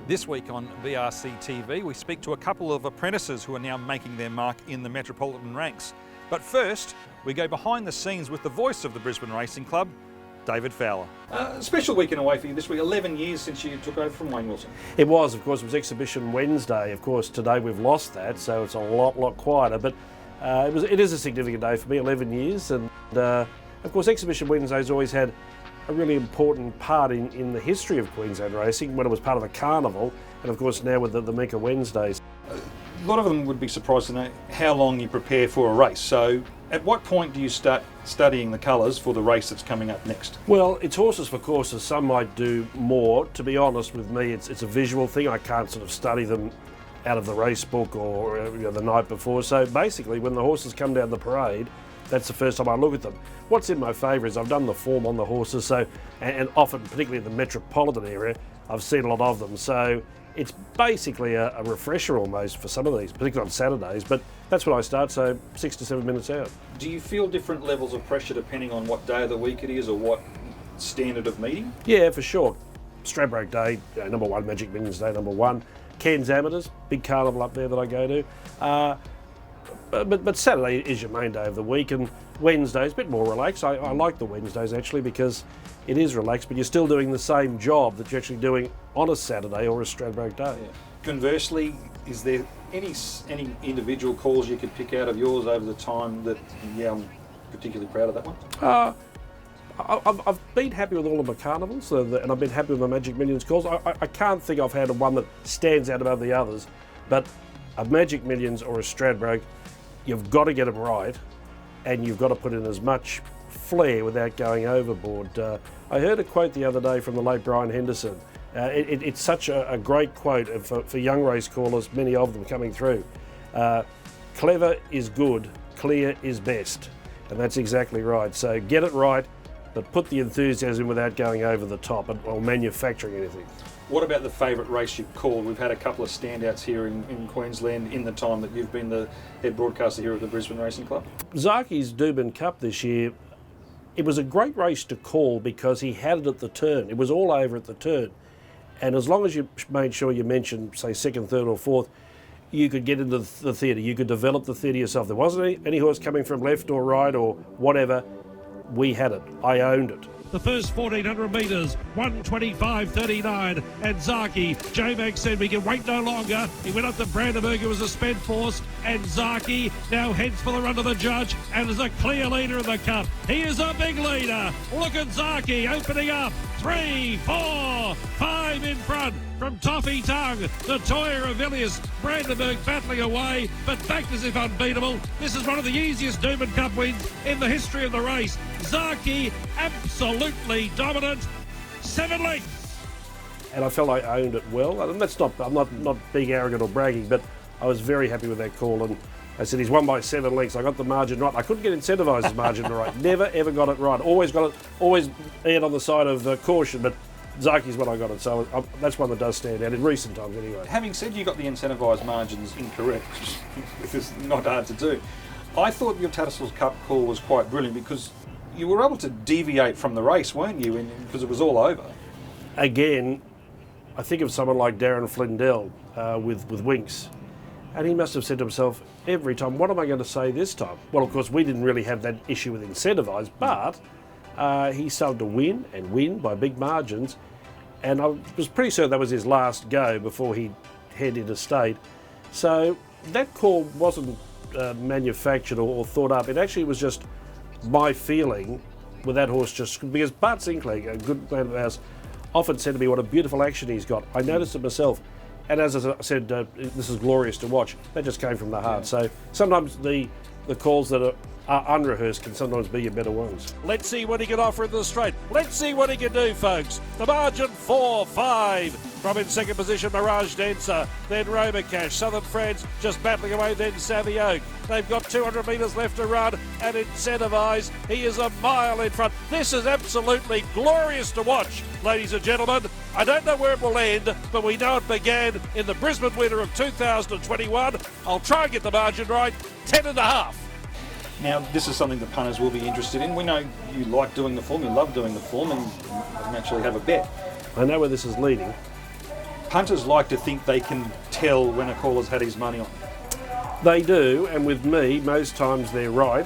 This week on BRC TV, we speak to a couple of apprentices who are now making their mark in the metropolitan ranks. But first, we go behind the scenes with the voice of the Brisbane Racing Club, David Fowler. Special weekend away for you this week, 11 years since you took over from Wayne Wilson. It was, of course, it was Exhibition Wednesday. Of course, today we've lost that, so it's a lot quieter. But it is a significant day for me, 11 years. And of course, Exhibition Wednesday's always had a really important part in the history of Queensland racing when it was part of the carnival, and of course now with the Mecca Wednesdays. A lot of them would be surprised to know how long you prepare for a race. So at what point do you start studying the colours for the race that's coming up next? Well, it's horses for courses. Some might do more. To be honest with me, it's a visual thing. I can't sort of study them out of the race book or the night before. So basically when the horses come down the parade, that's the first time I look at them. What's in my favour is I've done the form on the horses, so and often, particularly in the metropolitan area, I've seen a lot of them. So it's basically a refresher almost for some of these, particularly on Saturdays. But that's when I start, so 6 to 7 minutes out. Do you feel different levels of pressure depending on what day of the week it is or what standard of meeting? Yeah, for sure. Stradbroke Day, number one, Magic Millions Day, number one. Cairns Amateurs, big carnival up there that I go to. But Saturday is your main day of the week, and Wednesday's a bit more relaxed. I like the Wednesdays actually because it is relaxed, but you're still doing the same job that you're actually doing on a Saturday or a Stradbroke Day. Yeah. Conversely, is there any individual calls you could pick out of yours over the time that, I'm particularly proud of that one? I've been happy with all of my carnivals, and I've been happy with my Magic Millions calls. I can't think I've had one that stands out above the others, but a Magic Millions or a Stradbroke, you've got to get them right, and you've got to put in as much flair without going overboard. I heard a quote the other day from the late Brian Henderson. It's such a great quote for young race callers, many of them coming through. Clever is good, clear is best. And that's exactly right. So get it right, but put the enthusiasm without going over the top or manufacturing anything. What about the favourite race you've called? We've had a couple of standouts here in Queensland in the time that you've been the head broadcaster here at the Brisbane Racing Club. Zaki's Dubin Cup this year, it was a great race to call because he had it at the turn. It was all over at the turn. And as long as you made sure you mentioned, say, second, third or fourth, you could get into the theatre. You could develop the theatre yourself. There wasn't any horse coming from left or right or whatever. We had it. I owned it. The first 1,400 metres, 1:25.39, and Zaki. J-Mac said we can wait no longer. He went up to Brandenburg, it was a spent force, and Zaki now heads for the run of the judge and is a clear leader in the cup. He is a big leader. Look at Zaki opening up. 3, 4, 5 in front from Toffee Tongue, the Toya of Villiers, Brandenburg battling away, but backed as if unbeatable. This is one of the easiest Dubin Cup wins in the history of the race. Zaki absolutely dominant, 7 lengths. And I felt I owned it well. And I'm not being arrogant or bragging, but I was very happy with that call. And I said he's won by 7 lengths. I got the margin right. I couldn't get incentivised margin right. Never ever got it right. Always erred on the side of caution, but Zaki's when I got it, so that's one that does stand out in recent times anyway. Having said you got the incentivised margins incorrect, which is not hard to do, I thought your Tattersalls Cup call was quite brilliant because you were able to deviate from the race, weren't you, because it was all over? Again, I think of someone like Darren Flindell with Winks, and he must have said to himself every time, what am I going to say this time? Well, of course, we didn't really have that issue with incentivised, but he started to win by big margins, and I was pretty certain that was his last go before he headed interstate. So that call wasn't manufactured or thought up. It actually was just my feeling with that horse, just because Bart Sinclair, a good man of ours, often said to me what a beautiful action he's got. I noticed it myself, and as I said, this is glorious to watch. That just came from the heart. Yeah. So sometimes the calls that are unrehearsed can sometimes be your better ones. Let's see what he can offer in the straight. Let's see what he can do, folks. The margin 4-5. From in second position, Mirage Dancer, then Roma Cash. Southern France just battling away, then Savvy Oak. They've got 200 metres left to run and incentivise. He is a mile in front. This is absolutely glorious to watch, ladies and gentlemen. I don't know where it will end, but we know it began in the Brisbane winter of 2021. I'll try and get the margin right, 10.5. Now, this is something that punters will be interested in. We know you like doing the form, you love doing the form, and naturally have a bet. I know where this is leading. Punters like to think they can tell when a caller's had his money on. They do, and with me, most times they're right,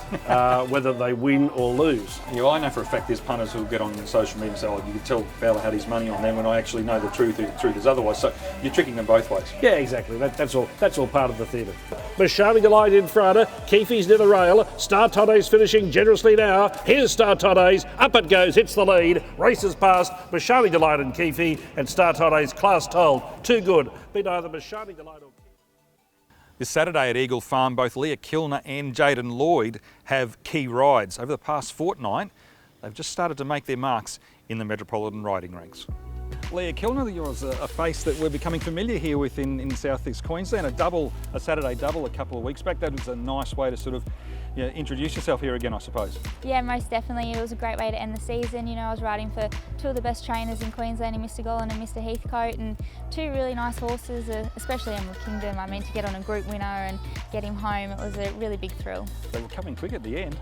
whether they win or lose. Yeah, I know for a fact there's punters who'll get on social media and say, oh, you can tell Fowler had his money on them, when I actually know the truth is otherwise. So you're tricking them both ways. Yeah, exactly. That's all part of the theatre. Mashani Delight in front. Keefe's near the rail. Star Today's finishing generously now. Here's Star Today's. Up it goes. Hits the lead. Races past Mashani Delight and Keefe, and Star Today's class told. Too good. Beat either Mashani Delight or This Saturday at Eagle Farm, both Leah Kilner and Jaden Lloyd have key rides. Over the past fortnight, they've just started to make their marks in the Metropolitan riding ranks. Leah Kilner, you're a face that we're becoming familiar here with in South East Queensland. A Saturday double a couple of weeks back. That was a nice way to sort of introduce yourself here again, I suppose. Yeah, most definitely. It was a great way to end the season. You know, I was riding for two of the best trainers in Queensland, in Mr. Gollan and Mr. Heathcote, and two really nice horses, especially Emerald Kingdom. I mean, to get on a group winner and get him home, it was a really big thrill. They were coming quick at the end.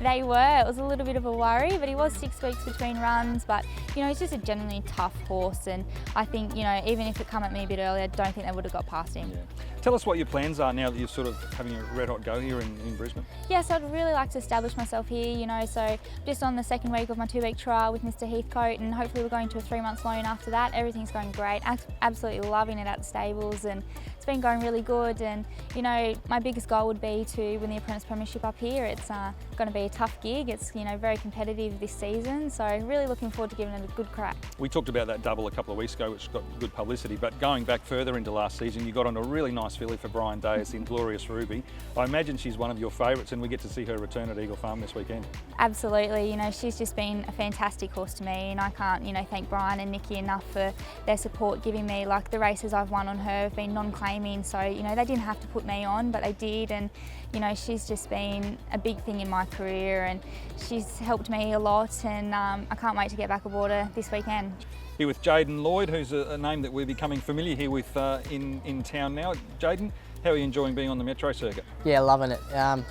They were. It was a little bit of a worry, but he was 6 weeks between runs. But, you know, he's just a genuinely tough horse, and I think, you know, even if it come at me a bit earlier, I don't think they would have got past him. Yeah. Tell us what your plans are now that you're sort of having a red hot go here in Brisbane. Yes, I'd really like to establish myself here, you know, so just on the second week of my 2-week trial with Mr. Heathcote, and hopefully we're going to a 3-month loan after that. Everything's going great. Absolutely loving it at the stables, and it's been going really good. And, you know, my biggest goal would be to win the Apprentice Premiership up here. It's going to be a tough gig. It's, you know, very competitive this season, so really looking forward to giving it a good crack. We talked about that double a couple of weeks ago, which got good publicity, but going back further into last season, you got on a really nice filly for Brian Day's in Glorious Ruby. I imagine she's one of your favourites, and we get to see her return at Eagle Farm this weekend. Absolutely. You know, she's just been a fantastic horse to me, and I can't, you know, thank Brian and Nikki enough for their support giving me. Like, the races I've won on her have been non-claiming, so, you know, they didn't have to put me on, but they did. And, you know, she's just been a big thing in my career, and she's helped me a lot, and I can't wait to get back aboard her this weekend. Here with Jaden Lloyd, who's a name that we're becoming familiar here with in town now. Jaden, how are you enjoying being on the Metro circuit? Yeah, loving it.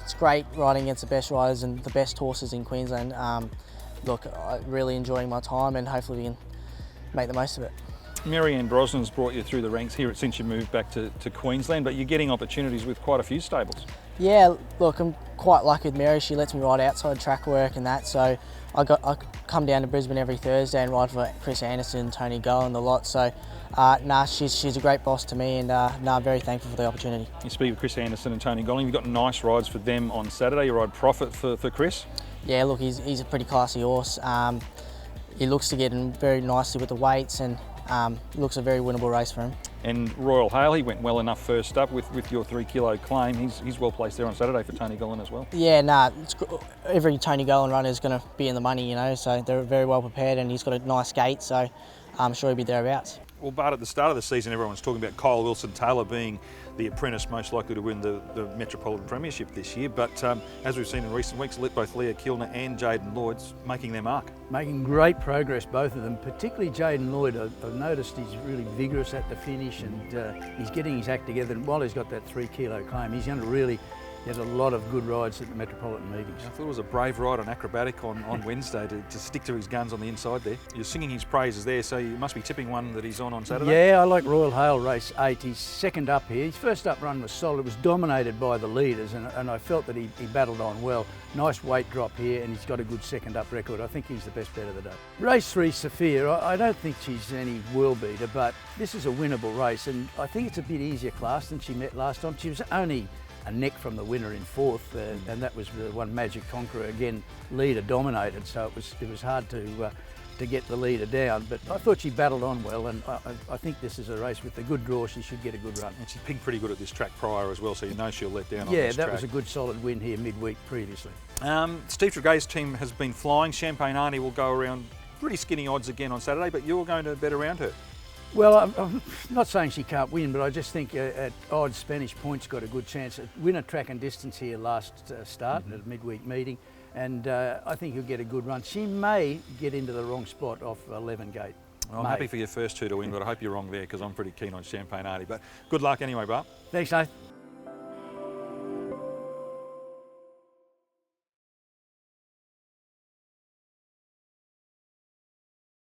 It's great riding against the best riders and the best horses in Queensland. Look, I'm really enjoying my time, and hopefully we can make the most of it. Marianne Brosnan's brought you through the ranks here since you moved back to Queensland, but you're getting opportunities with quite a few stables. Yeah, look, I'm quite lucky with Mary. She lets me ride outside track work and that, so I come down to Brisbane every Thursday and ride for Chris Anderson, Tony Go and the lot. So, she's a great boss to me, and I'm very thankful for the opportunity. You speak of Chris Anderson and Tony Golling. You've got nice rides for them on Saturday. You ride Profit for Chris. Yeah, look, he's a pretty classy horse. He looks to get in very nicely with the weights, and looks a very winnable race for him. And Royal Hale, he went well enough first up with your 3 kilo claim. He's well placed there on Saturday for Tony Gollan as well. Yeah, every Tony Gollan runner is going to be in the money, you know, so they're very well prepared, and he's got a nice gate, so I'm sure he'll be thereabouts. Well, Bart, at the start of the season, everyone was talking about Kyle Wilson-Taylor being the apprentice most likely to win the Metropolitan Premiership this year. But as we've seen in recent weeks, both Leah Kilner and Jaden Lloyd's making their mark. Making great progress, both of them, particularly Jaden Lloyd. I've noticed he's really vigorous at the finish, and he's getting his act together. And while he's got that 3 kilo claim, he's going to really get a lot of good rides at the Metropolitan meetings. I thought it was a brave ride on Acrobatic on Wednesday to stick to his guns on the inside there. You're singing his praises there, so you must be tipping one that he's on Saturday. Yeah, I like Royal Hale race 8. He's second up here. His first up run was solid. It was dominated by the leaders, and I felt that he battled on well. Nice weight drop here, and he's got a good second up record. I think he's the best bet of the day. Race 3, Sophia, I don't think she's any world beater, but this is a winnable race, and I think it's a bit easier class than she met last time. She was only a neck from the winner in 4th, and that was the one Magic Conqueror. Again, leader dominated, so it was hard to get the leader down. But I thought she battled on well, and I think this is a race with a good draw. She should get a good run. And she's been pretty good at this track prior as well, so you know she'll let down on this this track. Yeah, that was a good solid win here midweek previously. Steve Tregay's team has been flying. Champagne Arnie will go around pretty skinny odds again on Saturday, but you're going to bet around her. Well, I'm not saying she can't win, but I just think at odds, Spanish Point's got a good chance. Winner track and distance here last start at a midweek meeting, and I think he'll get a good run. She may get into the wrong spot off 11 gate. Well, I'm happy for your first 2 to win, but I hope you're wrong there, because I'm pretty keen on Champagne Arnie. But good luck anyway, Bart. Thanks, Nate.